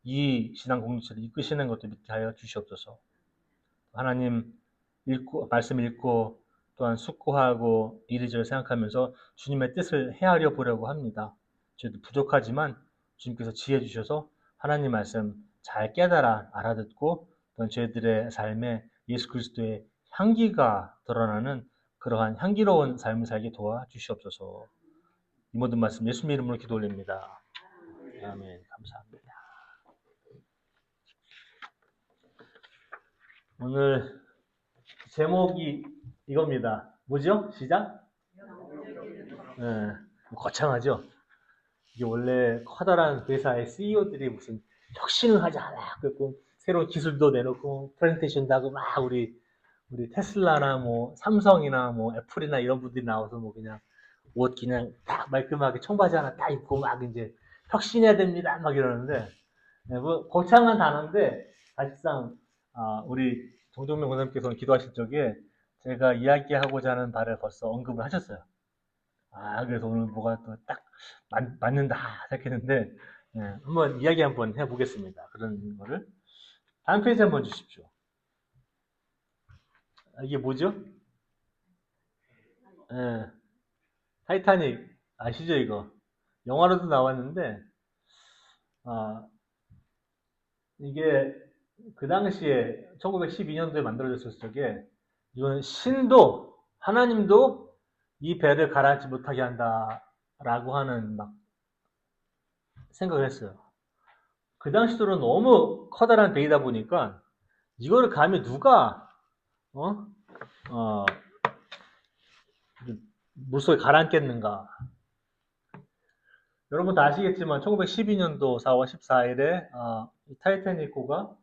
이 신앙 공동체를 이끄시는 것도 믿게 하여 주시옵소서. 하나님 말씀 읽고 또한 숙고하고 이리저리 생각하면서 주님의 뜻을 헤아려 보려고 합니다. 저희도 부족하지만 주님께서 지혜 주셔서 하나님 말씀 잘 깨달아 알아듣고 또한 저희들의 삶에 예수 그리스도의 향기가 드러나는 그러한 향기로운 삶을 살게 도와주시옵소서. 이 모든 말씀 예수님 이름으로 기도 올립니다. 아멘. 감사합니다. 오늘 제목이 이겁니다. 뭐죠? 시작? 네, 거창하죠? 이게 원래 커다란 회사의 CEO들이 무슨 혁신을 하자, 그리고 새로운 기술도 내놓고 프레젠테이션도 하고 막 우리 테슬라나 뭐 삼성이나 뭐 애플이나 이런 분들이 나와서 뭐 그냥 옷 그냥 딱 말끔하게 청바지 하나 딱 입고 막 이제 혁신해야 됩니다 막 이러는데 네, 뭐 거창한 단어인데 사실상 우리 정종명 권사님께서는 기도하실 적에 제가 이야기하고자 하는 바를 벌써 언급을 하셨어요. 그래서 오늘 뭐가 또 딱 맞는다 생각했는데 한번 이야기 한번 해보겠습니다. 그런 거를 다음 페이지 한번 주십시오. 이게 뭐죠? 타이타닉 아시죠 이거? 영화로도 나왔는데 이게 그 당시에 1912년도에 만들어졌을 적에 이건 신도 하나님도 이 배를 가라앉지 못하게 한다라고 하는 막 생각을 했어요. 그 당시로는 너무 커다란 배이다 보니까 이거를 감히 누가 물속에 가라앉겠는가. 여러분 다 아시겠지만 1912년도 4월 14일에 타이타닉호가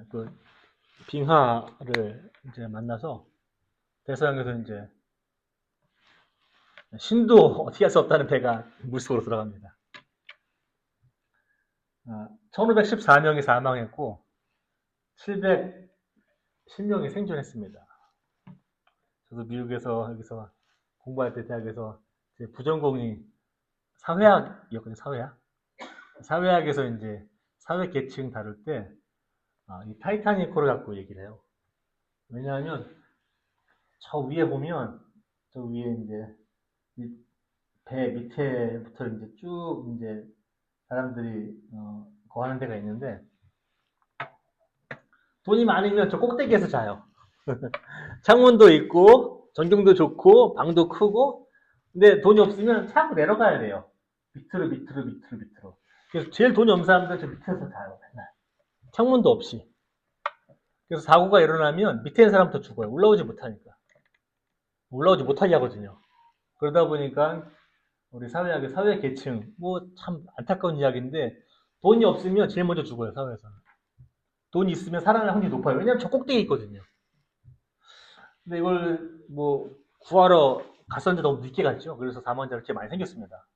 그 빙하를 이제 만나서 대서양에서 이제 신도 어떻게 할 수 없다는 배가 물속으로 들어갑니다. 1514명이 사망했고 710명이 생존했습니다. 저도 미국에서 여기서 공부할 때 대학에서 제 부전공이 사회학이었거든요. 사회학에서 이제 사회 계층 다룰 때 이 타이타닉호를 갖고 얘기를 해요. 왜냐하면 저 위에 보면 저 위에 이제 배 밑에부터 이제 쭉 이제 사람들이 거하는 데가 있는데 돈이 많으면 저 꼭대기에서 자요. 창문도 있고 전경도 좋고 방도 크고 근데 돈이 없으면 자꾸 내려가야 돼요. 밑으로. 그래서 제일 돈이 없는 사람들은 저 밑에서 자요. 맨날. 창문도 없이. 그래서 사고가 일어나면 밑에 있는 사람부터 죽어요. 올라오지 못하니까. 올라오지 못하게 하거든요. 그러다 보니까 우리 사회학의 사회 계층 뭐 참 안타까운 이야기인데 돈이 없으면 제일 먼저 죽어요. 사회에서는. 돈이 있으면 살아날 확률이 높아요. 왜냐하면 저 꼭대기에 있거든요. 근데 이걸 뭐 구하러 갔었는데 너무 늦게 갔죠. 그래서 사망자가 이렇게 많이 생겼습니다.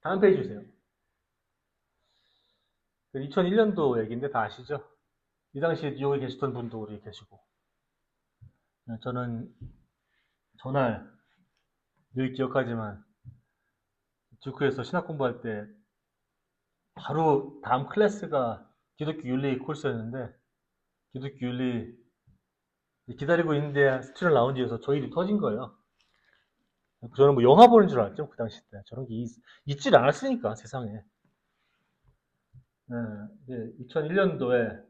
다음 페이지 주세요. 2001년도 얘기인데 다 아시죠? 이 당시에 뉴욕에 계시던 분도 우리 계시고 저는 전날 늘 기억하지만 듀크에서 신학 공부할 때 바로 다음 클래스가 기독교 윤리 코र्스였는데 기독교 윤리 기다리고 있는데 스튜던 라운지에서 저 일이 터진 거예요. 저는 뭐 영화 보는 줄 알았죠. 그 당시 때. 저런 게 있질 않았으니까 세상에. 2001년도에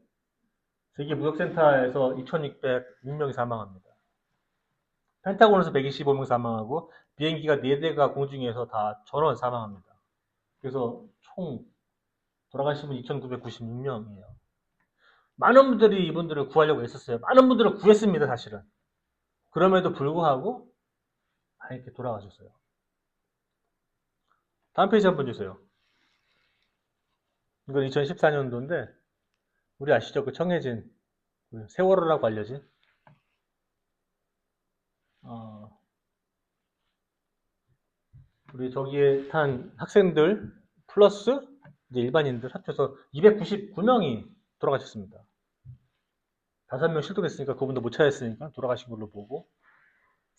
세계무역센터에서 2606명이 사망합니다. 펜타곤에서 125명 사망하고 비행기가 4대가 공중에서 다 전원 사망합니다. 그래서 총 돌아가신 분 2996명이에요. 많은 분들이 이분들을 구하려고 했었어요. 많은 분들을 구했습니다, 사실은. 그럼에도 불구하고 이렇게 돌아가셨어요. 다음 페이지 한번 주세요. 이건 2014년도인데 우리 아시죠? 그 청해진 세월호라고 알려진 우리 저기에 탄 학생들 플러스 이제 일반인들 합쳐서 299명이 돌아가셨습니다. 5명 실종했으니까 그분도 못 찾았으니까 돌아가신 걸로 보고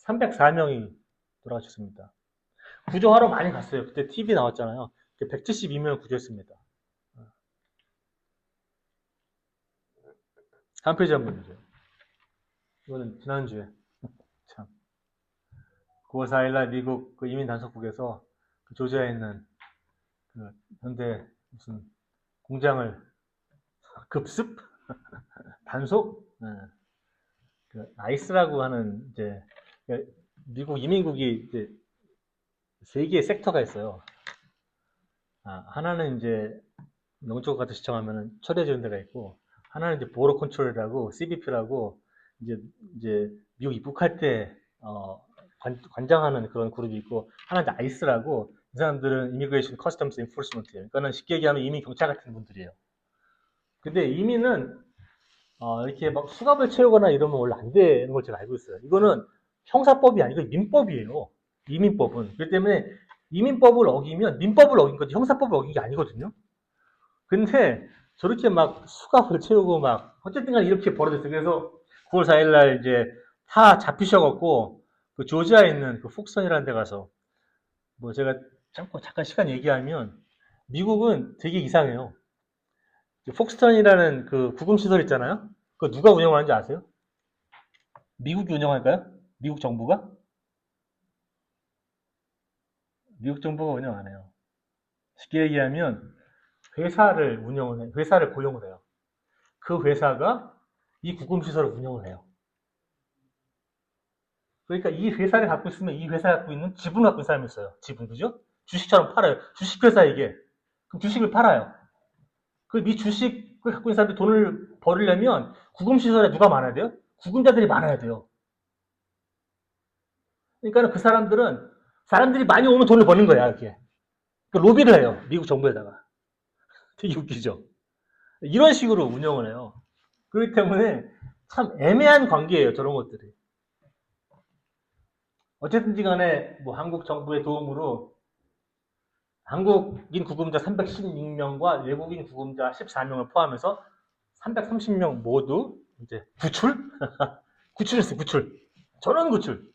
304명이 돌아가셨습니다. 구조하러 많이 갔어요. 그때 TV 나왔잖아요. 172명 구조했습니다. 다음 페이지 한번 보세요. 이거는 지난주에 참 9월 4일날 미국 그 이민 단속국에서 그 조지아에 있는 그 현대 무슨 공장을 급습 단속 그 아이스라고 하는 이제 미국 이민국이 이제 세 개의 섹터가 있어요. 하나는 이제 영적 같은 시청하면은 처리해주는 데가 있고, 하나는 이제 보로 컨트롤이라고 CBP라고 이제 미국 입국할 때 관장하는 그런 그룹이 있고, 하나는 이제 아이스라고 이 사람들은 Immigration Customs Enforcement예요. 그러니까는 쉽게 얘기하면 이민 경찰 같은 분들이에요. 근데 이민은 이렇게 막 수갑을 채우거나 이러면 원래 안 되는 걸 제가 알고 있어요. 이거는 형사법이 아니고 민법이에요. 이민법은. 그렇기 때문에 이민법을 어기면 민법을 어긴 거지 형사법을 어긴 게 아니거든요. 근데 저렇게 막 수갑을 채우고 막 어쨌든 간에 이렇게 벌어졌어요. 그래서 9월 4일날 이제 다 잡히셔갖고 그 조지아에 있는 그 폭선이라는 데 가서 뭐 제가 잠깐 시간 얘기하면 미국은 되게 이상해요. 폭스턴이라는 그 구금시설 있잖아요. 그거 누가 운영하는지 아세요? 미국이 운영할까요? 미국 정부가? 미국 정부가 운영 안 해요. 쉽게 얘기하면 회사를 고용을 해요. 그 회사가 이 구금시설을 운영을 해요. 그러니까 이 회사를 갖고 있으면 이 회사가 갖고 있는 지분을 갖고 있는 사람이 있어요. 지분, 그죠? 주식처럼 팔아요. 주식회사 이게. 그럼 주식을 팔아요. 그럼 이 주식을 갖고 있는 사람들이 돈을 벌으려면 구금시설에 누가 많아야 돼요? 구금자들이 많아야 돼요. 그러니까 그 사람들이 많이 오면 돈을 버는 거야, 이렇게. 그러니까 로비를 해요. 미국 정부에다가. 되게 웃기죠? 이런 식으로 운영을 해요. 그렇기 때문에 참 애매한 관계예요, 저런 것들이. 어쨌든지 간에 뭐 한국 정부의 도움으로 한국인 구금자 316명과 외국인 구금자 14명을 포함해서 330명 모두 이제 구출? 구출했어요, 구출. 전원 구출.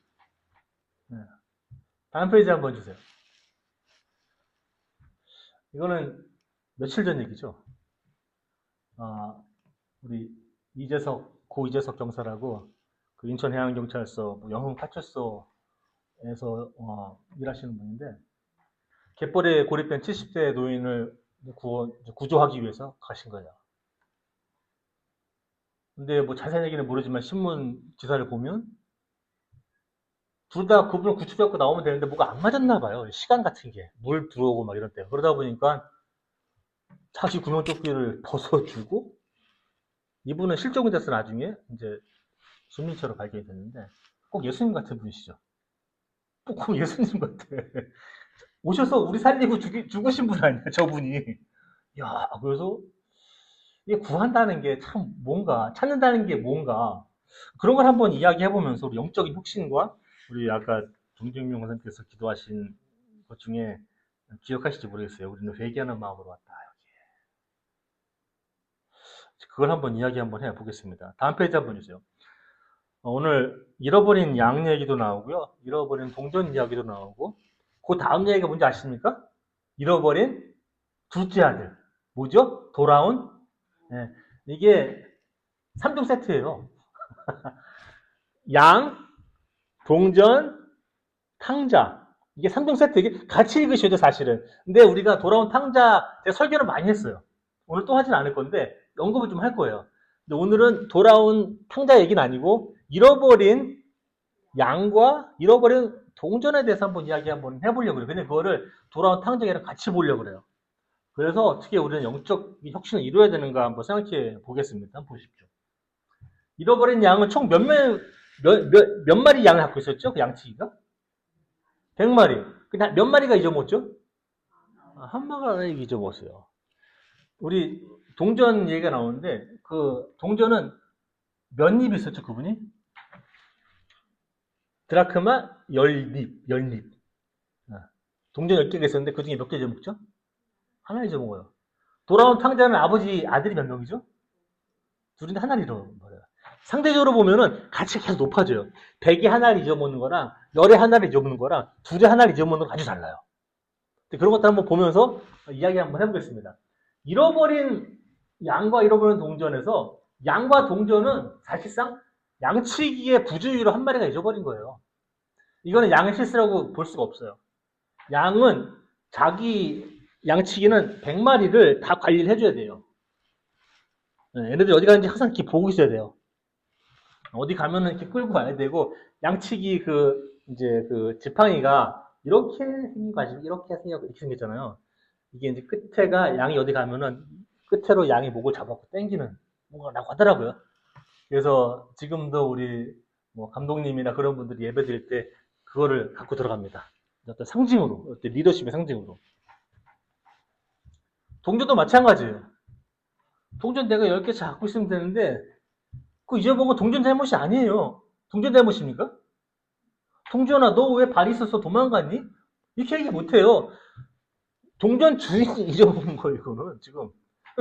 다음 페이지 한번 주세요. 이거는 며칠 전 얘기죠. 우리 고 이재석 경사라고 그 인천해양경찰서 뭐 영흥파출소에서 일하시는 분인데 갯벌에 고립된 70대 노인을 구조하기 위해서 가신 거예요. 근데 뭐 자세한 얘기는 모르지만 신문 기사를 보면 둘 다 그분을 구출해갖고 나오면 되는데 뭐가 안 맞았나 봐요. 시간 같은 게. 물 들어오고 막 이럴 때. 그러다 보니까 자기 구명조끼를 벗어주고 이분은 실종이 돼서 나중에 이제 순민처로 발견이 됐는데 꼭 예수님 같은 분이시죠. 꼭 예수님 같아. 오셔서 우리 살리고 죽으신 분 아니야, 저분이. 야, 그래서 이게 구한다는 게 참 뭔가, 찾는다는 게 뭔가, 그런 걸 한번 이야기해보면서 우리 영적인 혁신과 우리 아까 동정명 선생님께서 기도하신 것 중에 기억하실지 모르겠어요. 우리는 회개하는 마음으로 왔다. 그걸 한번 이야기 한번 해보겠습니다. 다음 페이지 한번 주세요. 오늘 잃어버린 양 얘기도 나오고요. 잃어버린 동전 이야기도 나오고 그 다음 얘기가 뭔지 아십니까? 잃어버린 둘째 아들. 뭐죠? 돌아온. 네. 이게 3종 세트예요. 양, 동전, 탕자. 이게 3종 세트. 이게 같이 읽으셔야 돼, 사실은. 근데 우리가 돌아온 탕자 설교를 많이 했어요. 오늘 또 하진 않을 건데 언급을 좀 할 거예요. 근데 오늘은 돌아온 탕자 얘기는 아니고 잃어버린 양과 잃어버린 동전에 대해서 한번 이야기 한번 해보려고 그래요. 근데 그거를 돌아온 탕자랑 같이 보려고 그래요. 그래서 어떻게 우리는 영적 혁신을 이루어야 되는가 한번 생각해 보겠습니다. 한번 보십시오. 잃어버린 양은 총 몇 마리 양을 갖고 있었죠? 그 양치기가? 100마리. 몇 마리가 잊어먹었죠? 한 마리가 잊어먹었어요. 우리 동전 얘기가 나오는데 그 동전은 몇 입 있었죠, 그분이? 드라크마 10입. 동전 10개가 있었는데 그 중에 몇 개 잊어먹죠? 하나 잊어먹어요. 돌아온 탕자는 아들이 몇 명이죠? 둘인데 하나를 잊어버려요. 상대적으로 보면은 가치가 계속 높아져요. 100에 하나를 잊어먹는 거랑 10에 하나를 잊어먹는 거랑 2에 하나를 잊어먹는 거 아주 달라요. 그런 것들 한번 보면서 이야기 한번 해보겠습니다. 양과 잃어버린 동전에서 양과 동전은 사실상 양치기의 부주의로 한 마리가 잊어버린 거예요. 이거는 양의 실수라고 볼 수가 없어요. 양은 자기 양치기는 100마리를 다 관리를 해줘야 돼요. 얘네들이 어디 가는지 항상 이렇게 보고 있어야 돼요. 어디 가면은 이렇게 끌고 가야 되고, 양치기 이제 지팡이가 이렇게 생긴 거 아시죠? 이렇게 생겼잖아요. 이게 이제 끝에가 양이 어디 가면은 끝으로 양이 목을 잡아서 당기는 뭔가라고 하더라고요. 그래서 지금도 우리 뭐 감독님이나 그런 분들이 예배 드릴 때 그거를 갖고 들어갑니다. 어떤 상징으로, 어떤 리더십의 상징으로. 동전도 마찬가지예요. 동전 내가 10개 갖고 있으면 되는데, 그거 잊어본 건 동전 잘못이 아니에요. 동전 잘못입니까? 동전아, 너 왜 발 있어서 도망갔니? 이렇게 얘기 못해요. 동전 주인이 잊어본 거예요, 이거는 지금.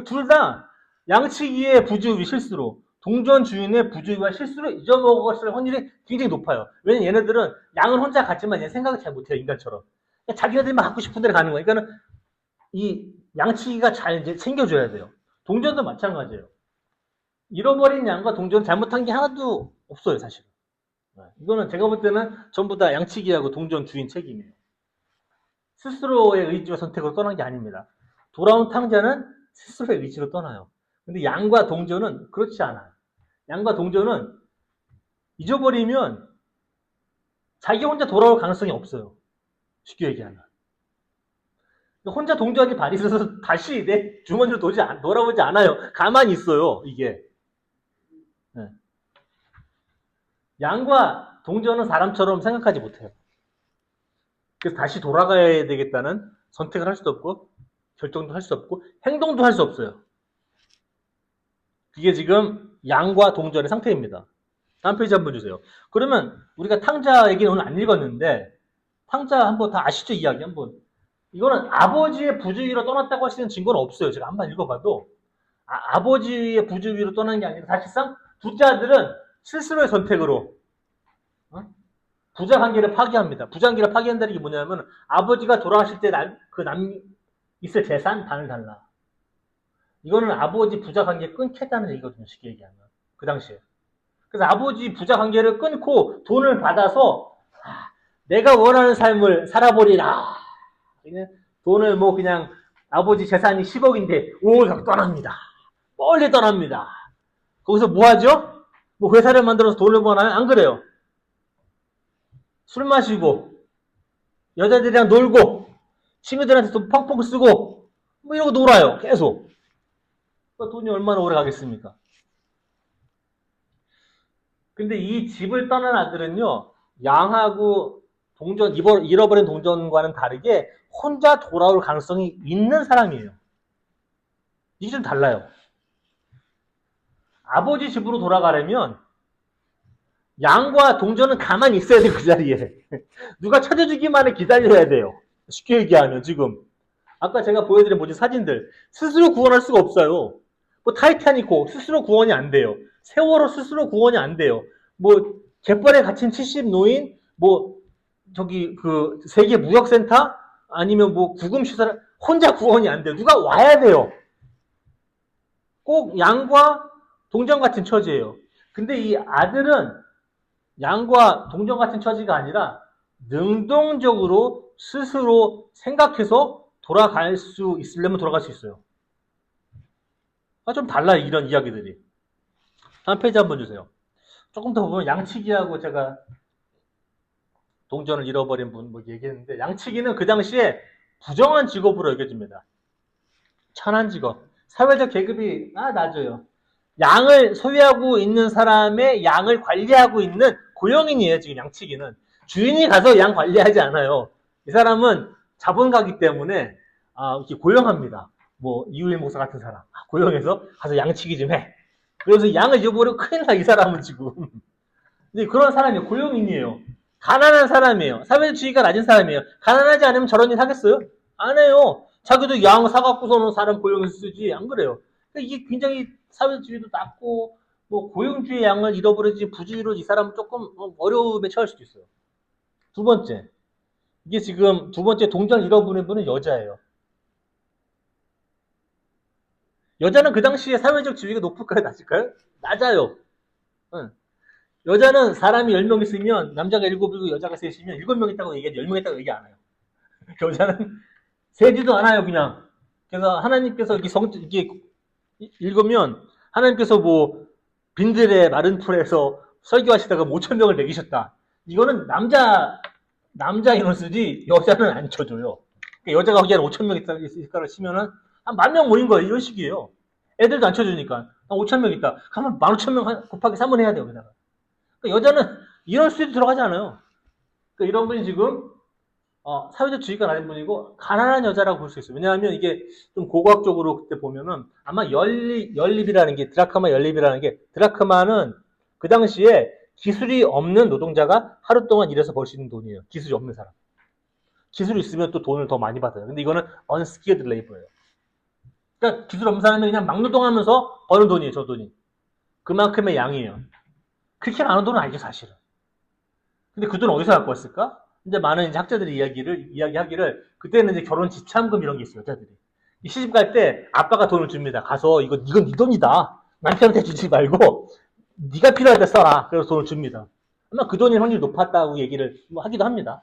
둘 다 양치기의 부주의 실수로, 동전 주인의 부주의와 실수로 잊어먹었을 확률이 굉장히 높아요. 왜냐면 얘네들은 양은 혼자 갔지만 얘 생각을 잘 못해요, 인간처럼. 자기네들만 갖고 싶은 데로 가는 거예요. 그러니까는 이 양치기가 잘 이제 챙겨줘야 돼요. 동전도 마찬가지예요. 잃어버린 양과 동전 잘못한 게 하나도 없어요, 사실. 이거는 제가 볼 때는 전부 다 양치기하고 동전 주인 책임이에요. 스스로의 의지와 선택으로 떠난 게 아닙니다. 돌아온 탕자는 스스로의 의지로 떠나요. 근데 양과 동전은 그렇지 않아요. 양과 동전은 잊어버리면 자기 혼자 돌아올 가능성이 없어요. 쉽게 얘기하면. 혼자 동전이 발이 있어서 다시 내 주머니로 돌아오지 않아요. 가만히 있어요, 이게. 네. 양과 동전은 사람처럼 생각하지 못해요. 그래서 다시 돌아가야 되겠다는 선택을 할 수도 없고, 결정도 할 수 없고, 행동도 할 수 없어요. 이게 지금 양과 동전의 상태입니다. 다음 페이지 한번 주세요. 그러면 우리가 탕자 얘기는 오늘 안 읽었는데, 탕자 한번 다 아시죠? 이야기 한번. 이거는 아버지의 부주의로 떠났다고 하시는 증거는 없어요. 제가 한번 읽어봐도. 아버지의 부주의로 떠난 게 아니라 사실상 둘째 아들은 스스로의 선택으로 부자 관계를 파기합니다. 부자 관계를 파기한다는 게 뭐냐면 아버지가 돌아가실 때 있을 재산 반을 달라. 이거는 아버지 부자 관계 끊겠다는 얘기거든요. 쉽게 얘기하면. 그 당시에. 그래서 아버지 부자 관계를 끊고 돈을 받아서 내가 원하는 삶을 살아보리라. 돈을 뭐 그냥 아버지 재산이 10억인데 5억 갖고 떠납니다. 멀리 떠납니다. 거기서 뭐 하죠? 뭐 회사를 만들어서 돈을 버나요? 안 그래요. 술 마시고 여자들이랑 놀고 친구들한테 돈 펑펑 쓰고 뭐 이러고 놀아요. 계속. 돈이 얼마나 오래 가겠습니까? 근데 이 집을 떠난 아들은요, 양하고 잃어버린 동전과는 다르게 혼자 돌아올 가능성이 있는 사람이에요. 이게 좀 달라요. 아버지 집으로 돌아가려면 양과 동전은 가만히 있어야 돼요, 그 자리에. 누가 찾아주기만을 기다려야 돼요. 쉽게 얘기하면 지금. 아까 제가 보여드린 뭐지 사진들. 스스로 구원할 수가 없어요. 뭐 타이타닉호 스스로 구원이 안 돼요. 세월호 스스로 구원이 안 돼요. 뭐 갯벌에 갇힌 70 노인, 뭐 저기 세계 무역센터 아니면 뭐 구금시설 혼자 구원이 안 돼요. 누가 와야 돼요. 꼭 양과 동전 같은 처지예요. 근데 이 아들은 양과 동전 같은 처지가 아니라 능동적으로 스스로 생각해서 돌아갈 수 있으려면 돌아갈 수 있어요. 좀 달라요, 이런 이야기들이. 다음 페이지 한번 주세요. 조금 더 보면 양치기하고 제가 동전을 잃어버린 분 뭐 얘기했는데, 양치기는 그 당시에 부정한 직업으로 여겨집니다. 천한 직업. 사회적 계급이 낮아요. 양을 소유하고 있는 사람의 양을 관리하고 있는 고용인이에요, 지금 양치기는. 주인이 가서 양 관리하지 않아요. 이 사람은 자본가기 때문에 이렇게 고용합니다. 뭐 이유일 목사 같은 사람 고용해서 가서 양치기 좀 해. 그래서 양을 잃어버리고 큰일 나, 이 사람은 지금. 근데 그런 사람이 고용인이에요. 가난한 사람이에요. 사회주의가 낮은 사람이에요. 가난하지 않으면 저런 일 하겠어요? 안 해요. 자기도 양 사갖고서는 사람 고용해서 쓰지. 안 그래요. 그러니까 이게 굉장히 사회주의도 낮고, 뭐 고용주의 양을 잃어버리지 부주의로 이 사람은 조금 어려움에 처할 수도 있어요. 두 번째. 이게 지금 두 번째 동전 잃어버린 분은 여자예요. 여자는 그 당시에 사회적 지위가 높을까요? 낮을까요? 낮아요. 응. 여자는 사람이 10명 있으면 남자가 7이고 여자가 3이면 7명 있다고 얘기하지 10명 있다고 얘기 안 해요. 여자는 세지도 않아요, 그냥. 그래서 하나님께서 이렇게 읽으면 하나님께서 뭐 빈들의 마른 풀에서 설교하시다가 5,000명을 먹이셨다. 이거는 남자 인원수지 여자는 안 쳐줘요. 그러니까 여자가 거기 한 5,000명 있을까를 치면은 한 10,000명 모인 거예요. 이런 식이에요. 애들도 안 쳐주니까. 한 5,000명 있다. 그러면 15,000명 곱하기 3을 해야 돼요. 여기다가. 그러니까 여자는 이런 수에도 들어가지 않아요. 그러니까 이런 분이 지금 사회적 지위가 낮은 분이고 가난한 여자라고 볼 수 있어요. 왜냐하면 이게 좀 고고학적으로 그때 보면은 아마 연립이라는 게 드라크마 연립이라는 게 드라크마는 그 당시에 기술이 없는 노동자가 하루 동안 일해서 벌 수 있는 돈이에요. 기술이 없는 사람. 기술이 있으면 또 돈을 더 많이 받아요. 근데 이거는 unskilled labor예요. 그러니까 기술 없는 사람이 그냥 막노동하면서 버는 돈이에요. 저 돈이. 그만큼의 양이에요. 그렇게 많은 돈은 아니죠, 사실은. 근데 그 돈 어디서 갖고 왔을까? 이제 많은 이제 학자들이 이야기하기를 그때는 이제 결혼 지참금 이런 게 있어요, 여자들이. 시집 갈 때 아빠가 돈을 줍니다. 가서 이건 네 돈이다. 남편한테 주지 말고 네가 필요할 때 써라. 그래서 돈을 줍니다. 아마 그 돈이 확률이 높았다고 얘기를 뭐 하기도 합니다.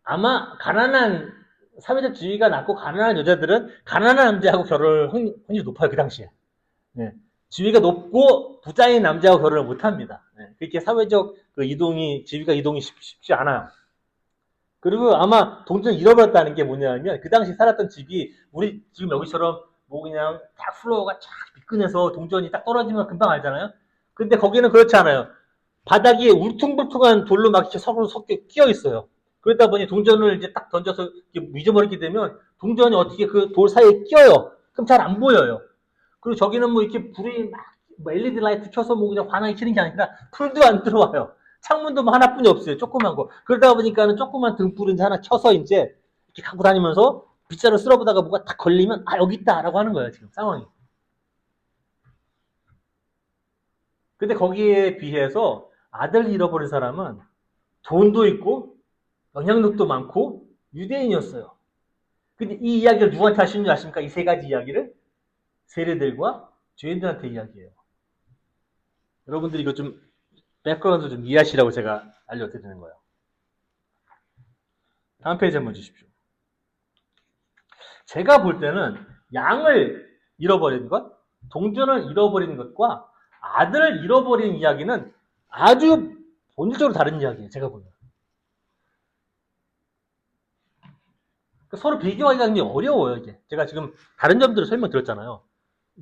아마 가난한 사회적 지위가 낮고 가난한 여자들은 가난한 남자하고 결혼을 확률이 높아요, 그 당시에. 네. 지위가 높고 부자인 남자하고 결혼을 못 합니다. 네. 그렇게 사회적 지위가 이동이 쉽지 않아요. 그리고 아마 동전을 잃어버렸다는 게 뭐냐면 그 당시 살았던 집이 우리 지금 여기처럼 뭐 그냥 딱 플로어가 쫙 미끈해서 동전이 딱 떨어지면 금방 알잖아요. 근데 거기는 그렇지 않아요. 바닥이 울퉁불퉁한 돌로 막 이렇게 서로 섞여 끼어 있어요. 그러다 보니 동전을 이제 딱 던져서 잊어버리게 되면 동전이 어떻게 그 돌 사이에 끼어요. 그럼 잘 안 보여요. 그리고 저기는 뭐 이렇게 불이 막 LED 라이트 켜서 뭐 그냥 환하게 켜는 게 아니라 불도 안 들어와요. 창문도 뭐 하나뿐이 없어요. 조그만 거. 그러다 보니까는 조그만 등불 이제 하나 켜서 이제 이렇게 갖고 다니면서 빗자루 쓸어보다가 뭐가 딱 걸리면 아 여기 있다라고 하는 거예요. 지금 상황이. 근데 거기에 비해서 아들 잃어버린 사람은 돈도 있고 영향력도 많고 유대인이었어요. 근데 이 이야기를 누구한테 하시는 줄 아십니까? 이 세 가지 이야기를 세례들과 죄인들한테 이야기해요. 여러분들이 이거 좀 백그라운드 좀 이해하시라고 제가 알려드리는 거예요. 다음 페이지 한번 주십시오. 제가 볼 때는 양을 잃어버린 것, 동전을 잃어버린 것과 아들을 잃어버린 이야기는 아주 본질적으로 다른 이야기예요. 제가 보면. 서로 비교하기가 굉장히 어려워요. 이게. 제가 지금 다른 점들을 설명드렸잖아요.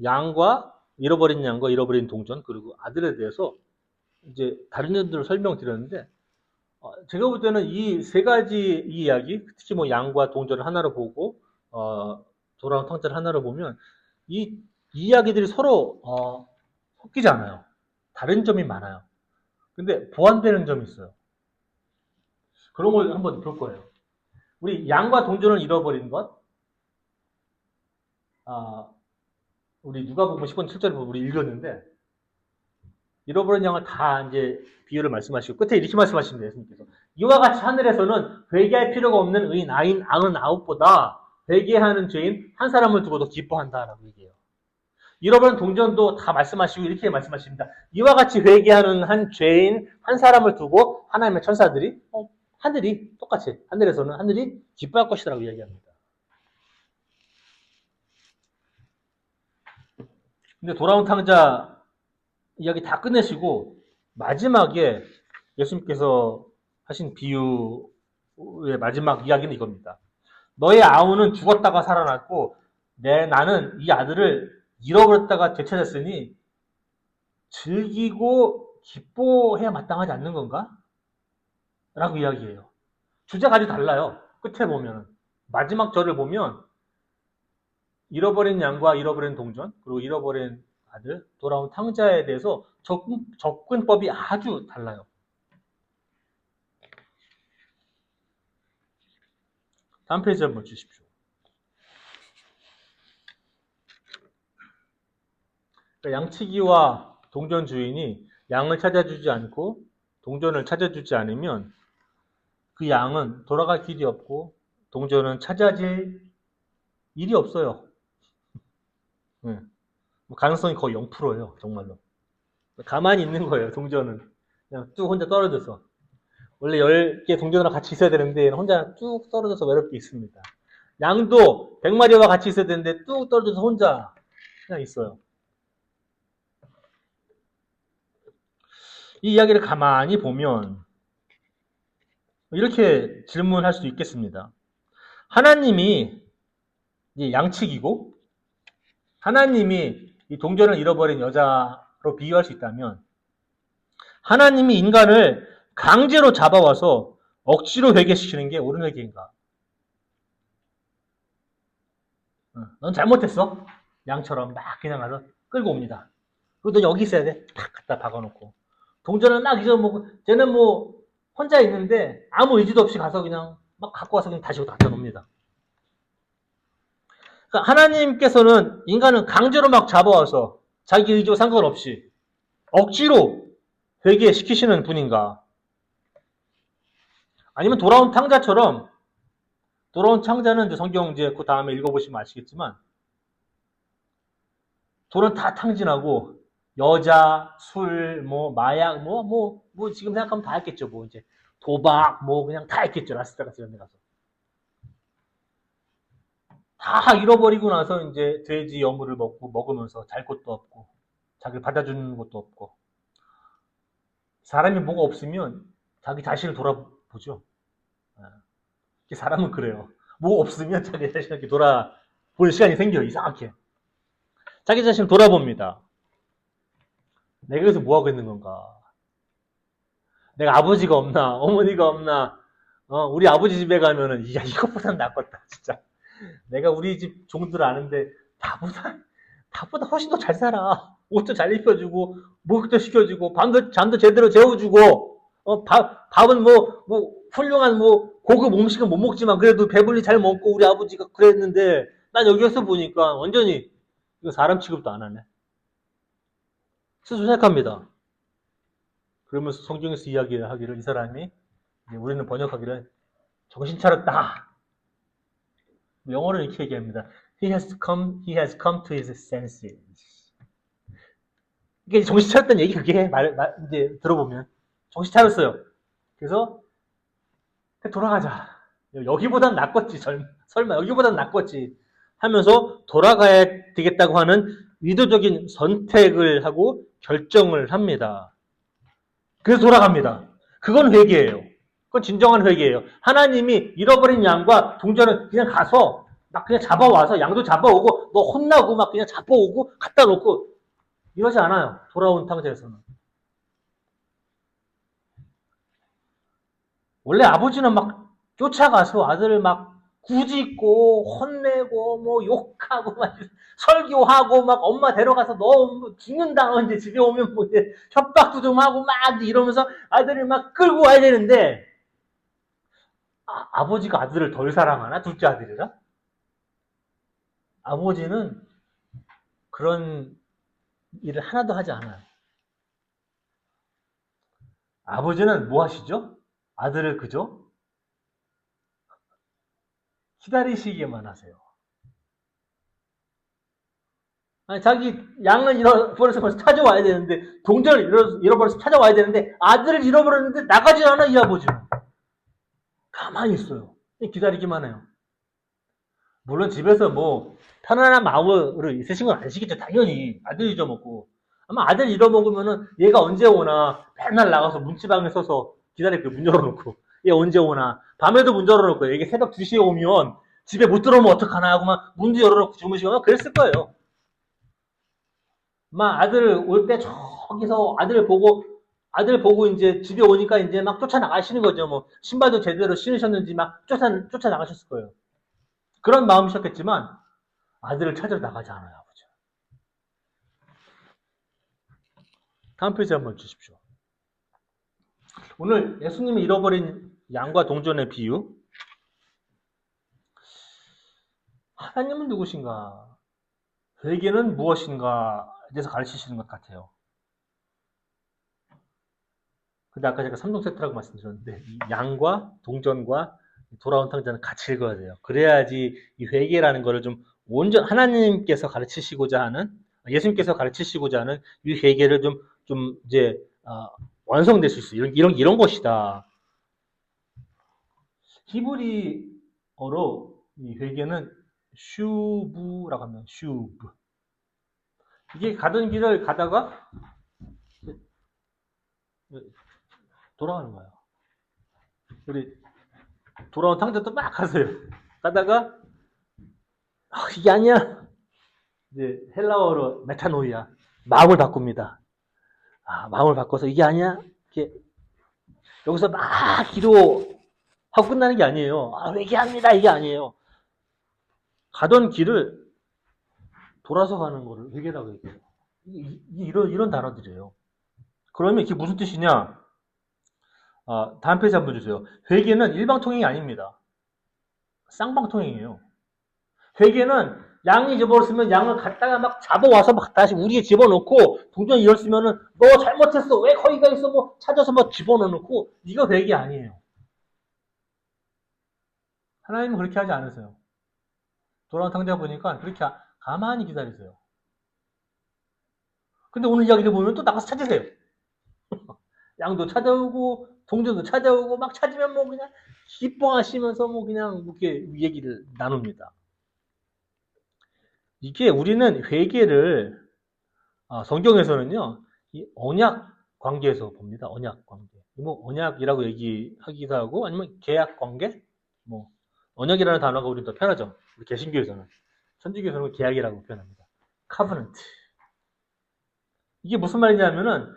양과 잃어버린 양과 잃어버린 동전 그리고 아들에 대해서 이제 다른 점들을 설명드렸는데 제가 볼 때는 이 세 가지 이야기, 특히 뭐 양과 동전을 하나로 보고 돌아온 탕자를 하나로 보면 이 이야기들이 서로 섞이지 않아요. 다른 점이 많아요. 근데 보완되는 점이 있어요. 그런 걸 한번 볼 거예요. 우리 양과 동전을 잃어버린 것, 우리 누가복음 10권 7절에 우리 읽었는데 잃어버린 양을 다 이제 비유를 말씀하시고 끝에 이렇게 말씀하십니다. 예수님께서 이와 같이 하늘에서는 회개할 필요가 없는 의인 99보다 회개하는 죄인 한 사람을 두고도 기뻐한다라고 얘기해요. 잃어버린 동전도 다 말씀하시고 이렇게 말씀하십니다. 이와 같이 회개하는 한 죄인 한 사람을 두고 하나님의 천사들이 하늘이 똑같이 하늘에서는 하늘이 기뻐할 것이라고 이야기합니다. 근데 돌아온 탕자 이야기 다 끝내시고 마지막에 예수님께서 하신 비유의 마지막 이야기는 이겁니다. 너의 아우는 죽었다가 살아났고 나는 이 아들을 잃어버렸다가 되찾았으니 즐기고 기뻐해야 마땅하지 않는 건가? 라고 이야기해요. 주제가 아주 달라요. 끝에 보면 마지막 절을 보면 잃어버린 양과 잃어버린 동전 그리고 잃어버린 아들 돌아온 탕자에 대해서 접근법이 아주 달라요. 다음 페이지 한번 주십시오. 양치기와 동전 주인이 양을 찾아주지 않고 동전을 찾아주지 않으면 그 양은 돌아갈 길이 없고 동전은 찾아질 일이 없어요. 네. 가능성이 거의 0%예요. 정말로. 가만히 있는 거예요. 동전은. 그냥 쭉 혼자 떨어져서. 원래 10개 동전이랑 같이 있어야 되는데 혼자 쭉 떨어져서 외롭게 있습니다. 양도 100마리와 같이 있어야 되는데 뚝 떨어져서 혼자 그냥 있어요. 이 이야기를 가만히 보면 이렇게 질문할 수 있겠습니다. 하나님이 양측이고 하나님이 이 동전을 잃어버린 여자로 비유할 수 있다면 하나님이 인간을 강제로 잡아와서 억지로 회개시키는 게 옳은 회개인가? 넌 잘못했어. 양처럼 막 그냥 가서 끌고 옵니다. 그리고 너 여기 있어야 돼. 탁 갖다 박아놓고. 동전을 막 잊어먹고, 쟤는 뭐 혼자 있는데 아무 의지도 없이 가서 그냥 막 갖고 와서 그냥 다시 갖다 놓습니다. 그러니까 하나님께서는 인간을 강제로 막 잡아와서 자기 의지와 상관없이 억지로 회개시키시는 분인가? 아니면 돌아온 탕자처럼 돌아온 탕자는 이제 성경 이제 그 다음에 읽어보시면 아시겠지만 돈은 다 탕진하고 여자, 술, 뭐 마약, 뭐 지금 생각하면 다 했겠죠. 뭐 이제 도박, 뭐 그냥 다 했겠죠. 라스베가스 이런 데 가서 다 잃어버리고 나서 이제 돼지 여물을 먹으면서 잘 곳도 없고 자기를 받아주는 것도 없고 사람이 뭐가 없으면 자기 자신을 돌아보죠. 사람은 그래요. 뭐 없으면 자기 자신을 돌아볼 시간이 생겨요. 이상하게. 자기 자신을 돌아봅니다. 내가 여기서 뭐하고 있는 건가? 내가 아버지가 없나? 어머니가 없나? 우리 아버지 집에 가면은, 야, 이것보단 낫겠다, 진짜. 내가 우리 집 종들 아는데, 다보다 훨씬 더 잘 살아. 옷도 잘 입혀주고, 목욕도 시켜주고, 잠도 제대로 재워주고, 밥은 훌륭한 고급 음식은 못 먹지만, 그래도 배불리 잘 먹고, 우리 아버지가 그랬는데, 난 여기서 보니까 완전히, 이거 사람 취급도 안 하네. 스스로 생각합니다. 그러면서 성경에서 이야기를 하기를 이 사람이 우리는 번역하기를 정신 차렸다. 영어로 이렇게 얘기합니다. He has come to his senses. 이게 정신 차렸다는 얘기 그게 이제 들어보면 정신 차렸어요. 그래서 돌아가자. 여기보단 낫겠지. 설마 여기보단 낫겠지. 하면서 돌아가야 되겠다고 하는 의도적인 선택을 하고 결정을 합니다. 그래서 돌아갑니다. 그건 회개예요. 그건 진정한 회개예요. 하나님이 잃어버린 양과 동전을 그냥 가서 막 그냥 잡아와서 양도 잡아오고 너 혼나고 막 그냥 잡아오고 갖다 놓고 이러지 않아요. 돌아온 탕자에서는. 원래 아버지는 막 쫓아가서 아들을 막 꾸짖고 혼내고 뭐 욕하고 막 설교하고 막 엄마 데려가서 너 죽는다 너 이제 집에 오면 뭐 이제 협박도 좀 하고 막 이러면서 아들을 막 끌고 와야 되는데 아버지가 아들을 덜 사랑하나? 둘째 아들이라? 아버지는 그런 일을 하나도 하지 않아요. 아버지는 뭐 하시죠? 아들을 그저 기다리시기만 하세요. 아니, 자기 양을 잃어버려서 찾아와야 되는데, 동전을 잃어버려서 찾아와야 되는데, 아들을 잃어버렸는데 나가지 않아, 이 아버지는. 가만히 있어요. 기다리기만 해요. 물론 집에서 뭐, 편안한 마음으로 있으신 건 아시겠죠, 당연히. 아들 잊어먹고. 아마 아들 잃어먹으면은 얘가 언제 오나, 맨날 나가서 문지방에 서서 기다릴게요, 문 열어놓고. 얘 언제 오나. 밤에도 문 열어놓고, 얘가 새벽 2시에 오면 집에 못 들어오면 어떡하나 하고 막 문도 열어놓고 주무시거나 그랬을 거예요. 막 아들 올 때 저기서 아들 보고 이제 집에 오니까 이제 막 쫓아나가시는 거죠. 뭐 신발도 제대로 신으셨는지 막 쫓아나가셨을 거예요. 그런 마음이셨겠지만 아들을 찾으러 나가지 않아요, 아버지. 다음 페이지 한번 주십시오. 오늘 예수님이 잃어버린 양과 동전의 비유. 하나님은 누구신가? 회개는 무엇인가에 대해서 가르치시는 것 같아요. 근데 아까 제가 3종 세트라고 말씀드렸는데 양과 동전과 돌아온 탕자는 같이 읽어야 돼요. 그래야지 이 회개라는 거를 좀 온전 하나님께서 가르치시고자 하는 예수님께서 가르치시고자 하는 이 회개를 좀 이제 완성될 수 있어요. 이런 것이다. 히브리어로 이 회개는 슈브라고 합니다. 슈브. 이게 가던 길을 가다가 돌아가는 거예요. 우리 돌아온 탕자도 막 가세요. 가다가 이게 아니야. 이제 헬라어로 메타노이아 마음을 바꿉니다. 마음을 바꿔서 이게 아니야. 이렇게 여기서 막 기도하고 끝나는 게 아니에요. 회개합니다 이게 아니에요. 가던 길을 돌아서 가는 거를 회개라고 얘기해요. 이런 단어들이에요. 그러면 이게 무슨 뜻이냐? 다음 페이지 한번 주세요. 회개는 일방통행이 아닙니다. 쌍방통행이에요. 회개는 양이 집어넣었으면 양을 갖다가 막 잡아와서 막 다시 우리에 집어넣고 동전이 이랬으면은 너 잘못했어 왜 거기가 있어 뭐 찾아서 막 집어넣고 네가 회개 아니에요. 하나님은 그렇게 하지 않으세요. 돌아온 탕자 보니까 그렇게 가만히 기다리세요. 근데 오늘 이야기를 보면 또 나가서 찾으세요. 양도 찾아오고 동전도 찾아오고 막 찾으면 뭐 그냥 기뻐하시면서 뭐 그냥 이렇게 얘기를 나눕니다. 이게 우리는 회개를 성경에서는요 이 언약 관계에서 봅니다. 언약 관계. 뭐 언약이라고 얘기하기도 하고 아니면 계약 관계. 뭐 언약이라는 단어가 우리 더 편하죠. 우리 개신교에서는 천주교에서는 계약이라고 표현합니다. 카버넌트. 이게 무슨 말이냐면은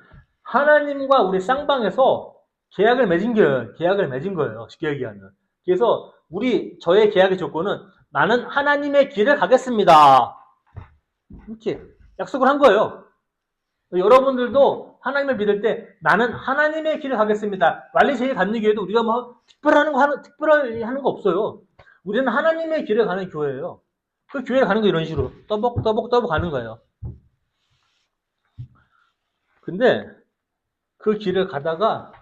하나님과 우리 쌍방에서 계약을 맺은 거예요. 쉽게 얘기하면. 그래서 저의 계약의 조건은 나는 하나님의 길을 가겠습니다. 이렇게 약속을 한 거예요. 여러분들도 하나님을 믿을 때 나는 하나님의 길을 가겠습니다. 완리세계 갖는 교회도 우리가 뭐 특별히 하는 거 없어요. 우리는 하나님의 길을 가는 교회예요. 그 교회 가는 거 이런 식으로 떠벅 가는 거예요. 근데 그 길을 가다가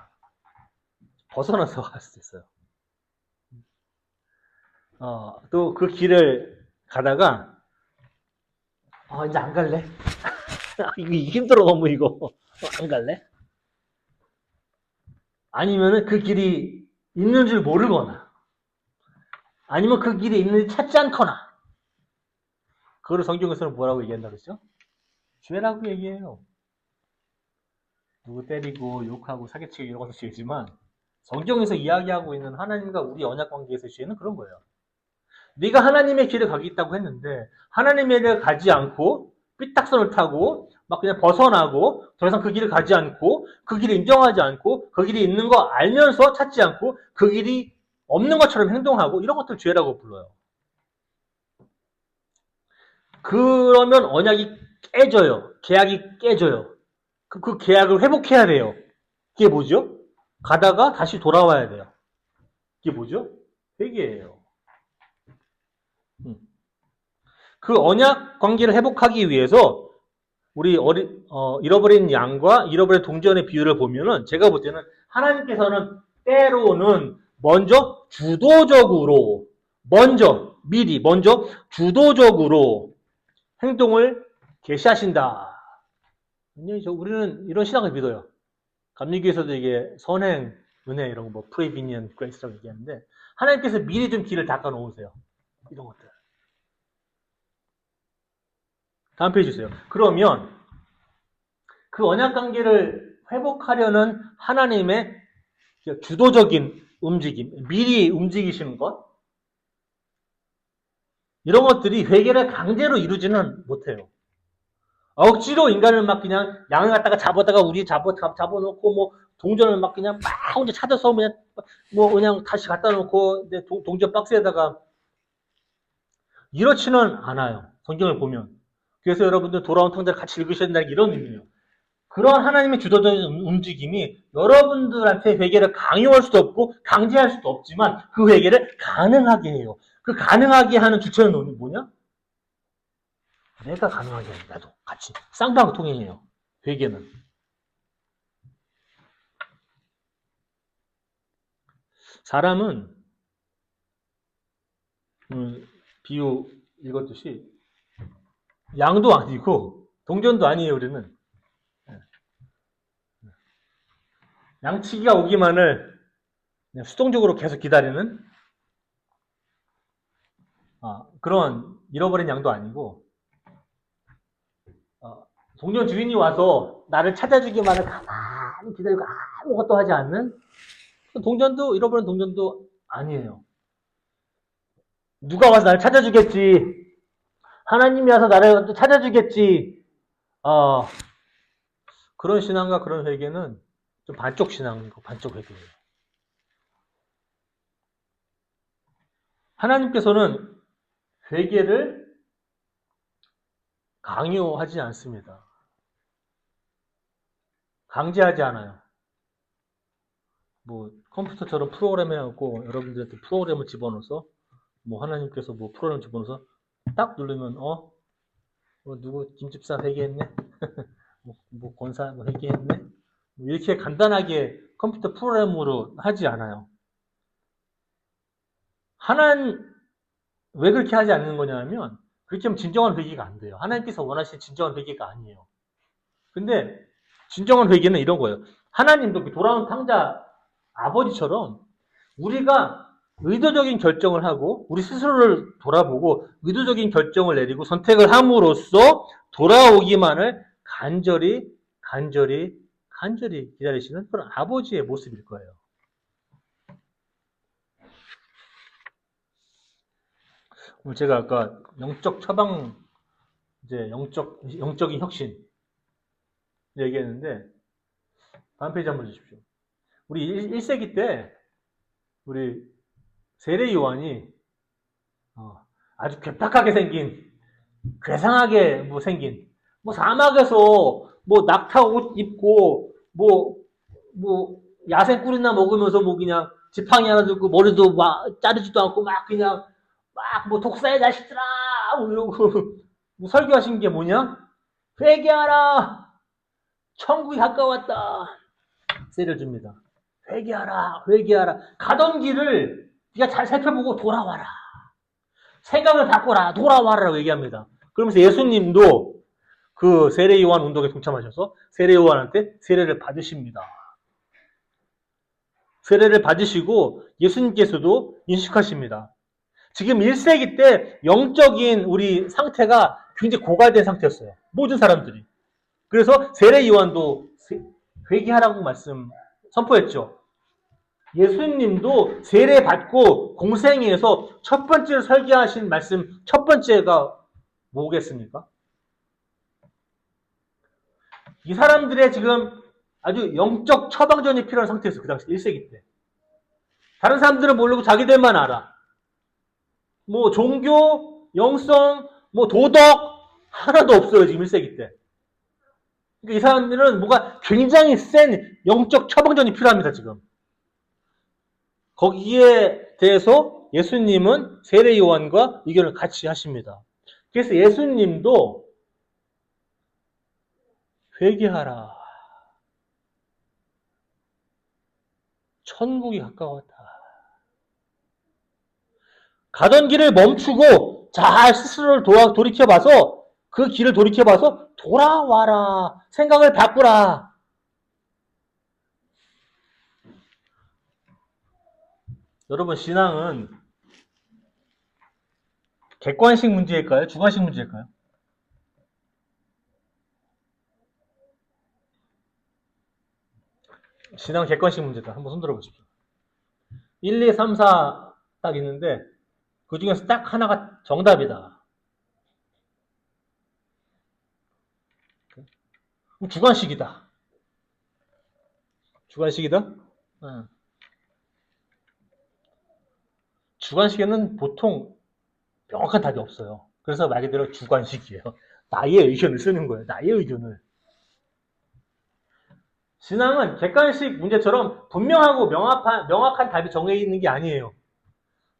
벗어나서 갈 수도 있어요. 또 그 길을 가다가 이제 안 갈래? 이거 힘들어 너무 이거. 안 갈래? 아니면은 그 길이 있는 줄 모르거나 아니면 그 길이 있는지 찾지 않거나 그거를 성경에서는 뭐라고 얘기한다고 그랬죠? 죄라고 얘기해요. 누구 때리고 욕하고 사기치고 이런 것도 죄지만 성경에서 이야기하고 있는 하나님과 우리 언약 관계에서 죄는 그런 거예요. 네가 하나님의 길을 가겠다고 했는데 하나님의 길을 가지 않고 삐딱선을 타고 막 그냥 벗어나고 더 이상 그 길을 가지 않고 그 길을 인정하지 않고 그 길이 있는 거 알면서 찾지 않고 그 길이 없는 것처럼 행동하고 이런 것들 죄라고 불러요. 그러면 언약이 깨져요. 계약이 깨져요. 그 계약을 회복해야 돼요. 그게 뭐죠? 가다가 다시 돌아와야 돼요. 그게 뭐죠? 회개예요. 그 언약 관계를 회복하기 위해서 우리 잃어버린 양과 잃어버린 동전의 비유를 보면은 제가 볼 때는 하나님께서는 때로는 먼저 주도적으로 행동을 개시하신다. 우리는 이런 신앙을 믿어요. 감리교에서도 이게 선행, 은혜 이런 거 뭐 프레비니언 그레이스라고 얘기하는데 하나님께서 미리 좀 길을 닦아 놓으세요. 이런 것들. 다음 페이지 주세요. 그러면 그 언약 관계를 회복하려는 하나님의 주도적인 움직임, 미리 움직이시는 것 이런 것들이 회개를 강제로 이루지는 못해요. 억지로 인간을 막 그냥 양을 갖다가 잡아다가 우리 잡아놓고 뭐 동전을 막 그냥 막 혼자 찾아서 그냥 다시 갖다 놓고 동전 박스에다가 이렇지는 않아요. 성경을 보면. 그래서 여러분들 돌아온 탕자를 같이 읽으셔야 된다는 이런 의미예요. 그런 하나님의 주도적인 움직임이 여러분들한테 회개를 강요할 수도 없고 강제할 수도 없지만 그 회개를 가능하게 해요. 그 가능하게 하는 주체는 뭐냐? 내가 가능하게 해요. 나도 같이. 쌍방통행이에요. 회개는. 사람은 비유 읽었듯이 양도 아니고 동전도 아니에요. 우리는 양치기가 오기만을 수동적으로 계속 기다리는 그런 잃어버린 양도 아니고 동전 주인이 와서 나를 찾아주기만을 가만히 기다리고 아무것도 하지 않는 동전도 잃어버린 동전도 아니에요. 누가 와서 나를 찾아주겠지. 하나님이 와서 나를 찾아주겠지. 그런 신앙과 그런 회개는 좀 반쪽 신앙이고 반쪽 회개예요. 하나님께서는 회개를 강요하지 않습니다. 강제하지 않아요. 뭐 컴퓨터처럼 프로그램 해갖고 여러분들한테 프로그램을 집어넣어서 하나님께서 프로그램 집어넣어서 딱 누르면 누구 김집사 회개했네. 권사 회개했네. 이렇게 간단하게 컴퓨터 프로그램으로 하지 않아요. 왜 그렇게 하지 않는 거냐면 그렇게 하면 진정한 회개가 안 돼요. 하나님께서 원하시는 진정한 회개가 아니에요. 근데 진정한 회개는 이런 거예요. 하나님도 돌아온 탕자 아버지처럼 우리가 의도적인 결정을 하고 우리 스스로를 돌아보고 의도적인 결정을 내리고 선택을 함으로써 돌아오기만을 간절히 기다리시는 그런 아버지의 모습일 거예요. 제가 아까 영적 처방, 영적인 혁신 얘기했는데 다음 페이지 한번 주십시오. 우리 1세기 때 우리 세례 요한이 아주 괴팍하게 생긴, 괴상하게 생긴, 사막에서 낙타 옷 입고 야생 꿀이나 먹으면서 그냥 지팡이 하나 들고 머리도 자르지도 않고 그냥 독사의 자식들아 이러고 설교하신 게 뭐냐? 회개하라, 천국이 가까웠다. 세례를 줍니다. 회개하라. 가던 길을 네가 잘 살펴보고 돌아와라. 생각을 바꿔라. 돌아와라라고 얘기합니다. 그러면서 예수님도 그 세례 요한 운동에 동참하셔서 세례 요한한테 세례를 받으십니다. 세례를 받으시고 예수님께서도 인식하십니다. 지금 1세기 때 영적인 우리 상태가 굉장히 고갈된 상태였어요. 모든 사람들이. 그래서 세례 요한도 회개하라고 말씀 선포했죠. 예수님도 세례 받고 공생애에서 첫 번째로 설계하신 말씀 첫 번째가 뭐겠습니까? 이 사람들의 지금 아주 영적 처방전이 필요한 상태였어요. 그 당시 1세기 때. 다른 사람들은 모르고 자기들만 알아. 종교, 영성, 도덕 하나도 없어요. 지금 1세기 때. 그러니까 이 사람들은 뭐가 굉장히 센 영적 처방전이 필요합니다. 지금. 거기에 대해서 예수님은 세례 요한과 의견을 같이 하십니다. 그래서 예수님도 회개하라. 천국이 가까웠다. 가던 길을 멈추고 잘 스스로를 돌이켜봐서 그 길을 돌이켜봐서 돌아와라. 생각을 바꾸라. 여러분, 신앙은 객관식 문제일까요? 주관식 문제일까요? 신앙 객관식 문제다. 한번 손들어 보십시오. 1, 2, 3, 4 딱 있는데 그 중에서 딱 하나가 정답이다. 주관식이다. 주관식이다? 응. 주관식에는 보통 명확한 답이 없어요. 그래서 말 그대로 주관식이에요. 나의 의견을 쓰는 거예요. 나의 의견을. 신앙은 객관식 문제처럼 분명하고 명확한 답이 정해 있는 게 아니에요.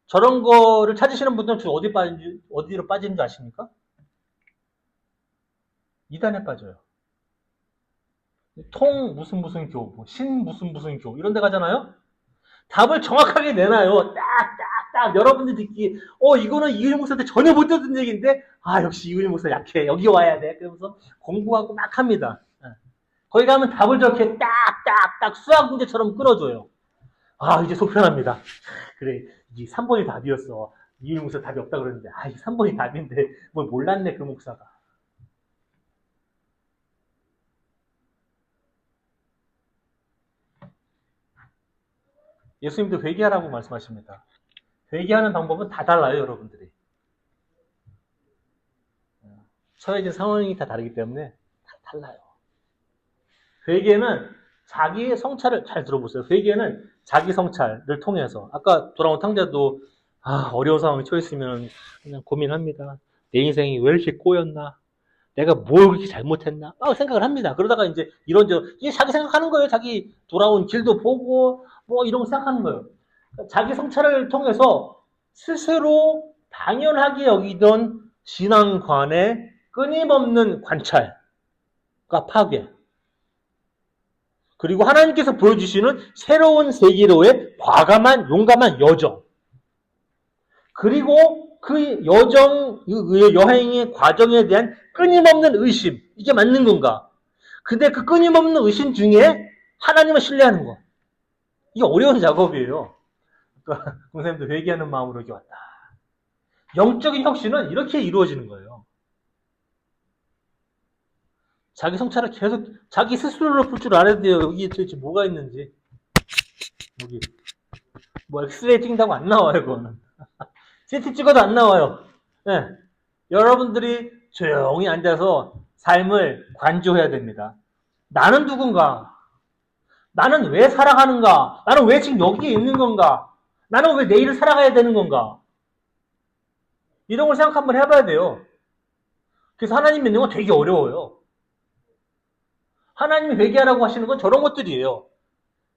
저런 거를 찾으시는 분들은 어디로 빠지는 줄 아십니까? 이단에 빠져요. 무슨 교, 신 무슨 교 이런 데 가잖아요. 답을 정확하게 내놔요. 딱 딱 여러분들 듣기 이거는 이은영 목사한테 전혀 못 듣던 얘기인데 역시 이은영 목사 약해. 여기 와야 돼. 그러면서 공부하고 막 합니다. 거기 가면 답을 저렇게 딱딱딱 수학 문제처럼 끌어줘요. 이제 속 편합니다. 그래, 이게 3번이 답이었어. 이은영 목사 답이 없다 그러는데 이게 3번이 답인데 뭘 몰랐네 그 목사가. 예수님도 회개하라고 말씀하십니다. 회개하는 방법은 다 달라요, 여러분들이. 처해진 상황이 다 다르기 때문에 다 달라요. 회개는 자기의 성찰을 잘 들어보세요. 회개는 자기 성찰을 통해서 아까 돌아온 탕자도 어려운 상황에 처했으면 그냥 고민합니다. 내 인생이 왜 이렇게 꼬였나? 내가 뭘 그렇게 잘못했나? 생각을 합니다. 그러다가 이제 이제 자기 생각하는 거예요. 자기 돌아온 길도 보고 이런 거 생각하는 거예요. 자기 성찰을 통해서 스스로 당연하게 여기던 신앙관의 끊임없는 관찰과 파괴, 그리고 하나님께서 보여주시는 새로운 세계로의 과감한 용감한 여정, 그리고 그 여행의 과정에 대한 끊임없는 의심, 이게 맞는 건가? 근데 그 끊임없는 의심 중에 하나님을 신뢰하는 거, 이게 어려운 작업이에요. 그러니까 공생님도 회개하는 마음으로 여기 왔다. 영적인 혁신은 이렇게 이루어지는 거예요. 자기 성찰을 계속 자기 스스로로 볼 줄 알아야 돼요. 여기 도대체 뭐가 있는지. 여기 엑스레이 찍는다고 안 나와요. 그거는 CT 찍어도 안 나와요. 네. 여러분들이 조용히 앉아서 삶을 관조해야 됩니다. 나는 누군가? 나는 왜 살아가는가? 나는 왜 지금 여기에 있는 건가? 나는 왜 내일을 살아가야 되는 건가? 이런 걸 생각 한번 해봐야 돼요. 그래서 하나님 믿는 건 되게 어려워요. 하나님이 회개하라고 하시는 건 저런 것들이에요.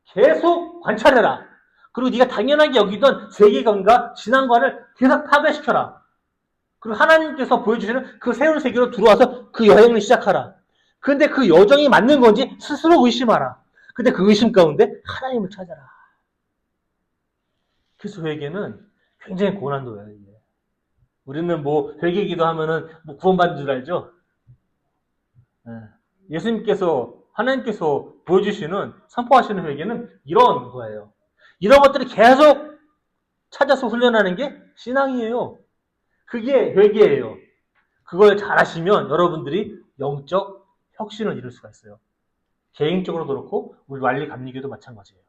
계속 관찰해라. 그리고 네가 당연하게 여기던 세계관과 신앙관을 계속 파괴시켜라. 그리고 하나님께서 보여주시는 그 새로운 세계로 들어와서 그 여행을 시작하라. 근데 그 여정이 맞는 건지 스스로 의심하라. 근데 그 의심 가운데 하나님을 찾아라. 그래서 회개는 굉장히 고난도예요. 이게. 우리는 회개 기도하면은 구원받는 줄 알죠? 예수님께서 하나님께서 보여주시는 선포하시는 회개는 이런 거예요. 이런 것들을 계속 찾아서 훈련하는 게 신앙이에요. 그게 회개예요. 그걸 잘 하시면 여러분들이 영적 혁신을 이룰 수가 있어요. 개인적으로도 그렇고 우리 완리 감리교도 마찬가지예요.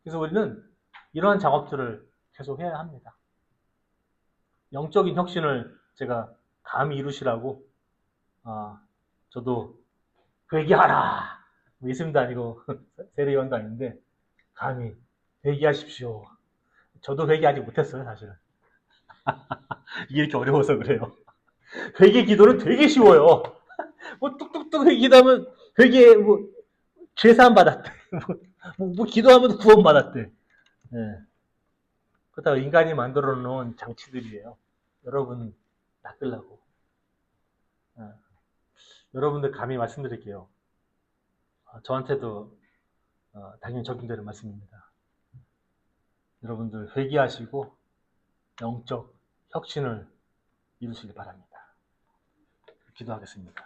그래서 우리는 이러한 작업들을 계속 해야 합니다. 영적인 혁신을 제가 감히 이루시라고 저도 회개하라. 예수님도 아니고 세례요한도 아닌데 감히 회개하십시오. 저도 회개 아직 못했어요, 사실은. 이게 이렇게 어려워서 그래요. 회개 기도는 되게 쉬워요. 뚝뚝뚝 회개 기도하면 회개 죄사함 받았대. 기도하면 구원 받았대. 네. 그렇다고 인간이 만들어 놓은 장치들이에요. 여러분 낚으려고. 여러분들 감히 말씀드릴게요. 저한테도 당연히 적용되는 말씀입니다. 여러분들 회개하시고 영적 혁신을 이루시길 바랍니다. 기도하겠습니다.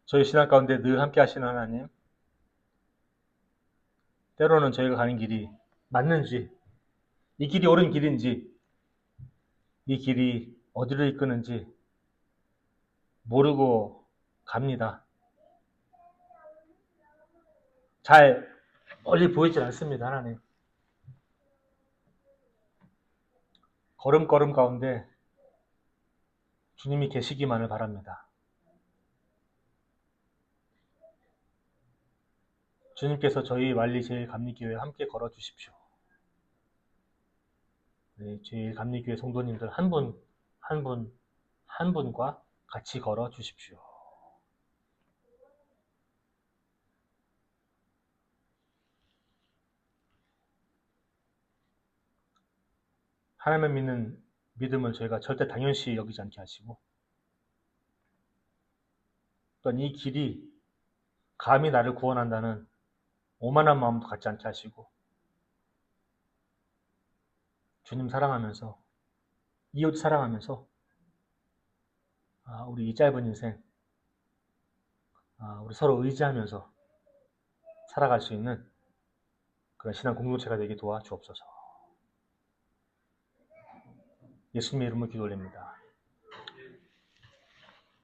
저희 신앙 가운데 늘 함께 하시는 하나님, 때로는 저희가 가는 길이 맞는지, 이 길이 옳은 길인지, 이 길이 어디로 이끄는지 모르고 갑니다. 잘 멀리 보이질 않습니다, 하나님. 걸음걸음 가운데 주님이 계시기만을 바랍니다. 주님께서 저희 완리 제일감리교회에 함께 걸어주십시오. 네, 제일감리교회 성도님들 한 분과 같이 걸어주십시오. 하나님을 믿는 믿음을 저희가 절대 당연시 여기지 않게 하시고 어떤 이 길이 감히 나를 구원한다는 오만한 마음도 갖지 않게 하시고 주님 사랑하면서 이웃 사랑하면서 우리 이 짧은 인생 우리 서로 의지하면서 살아갈 수 있는 그런 신앙 공동체가 되게 도와주옵소서. 예수님의 이름으로 기도 올립니다.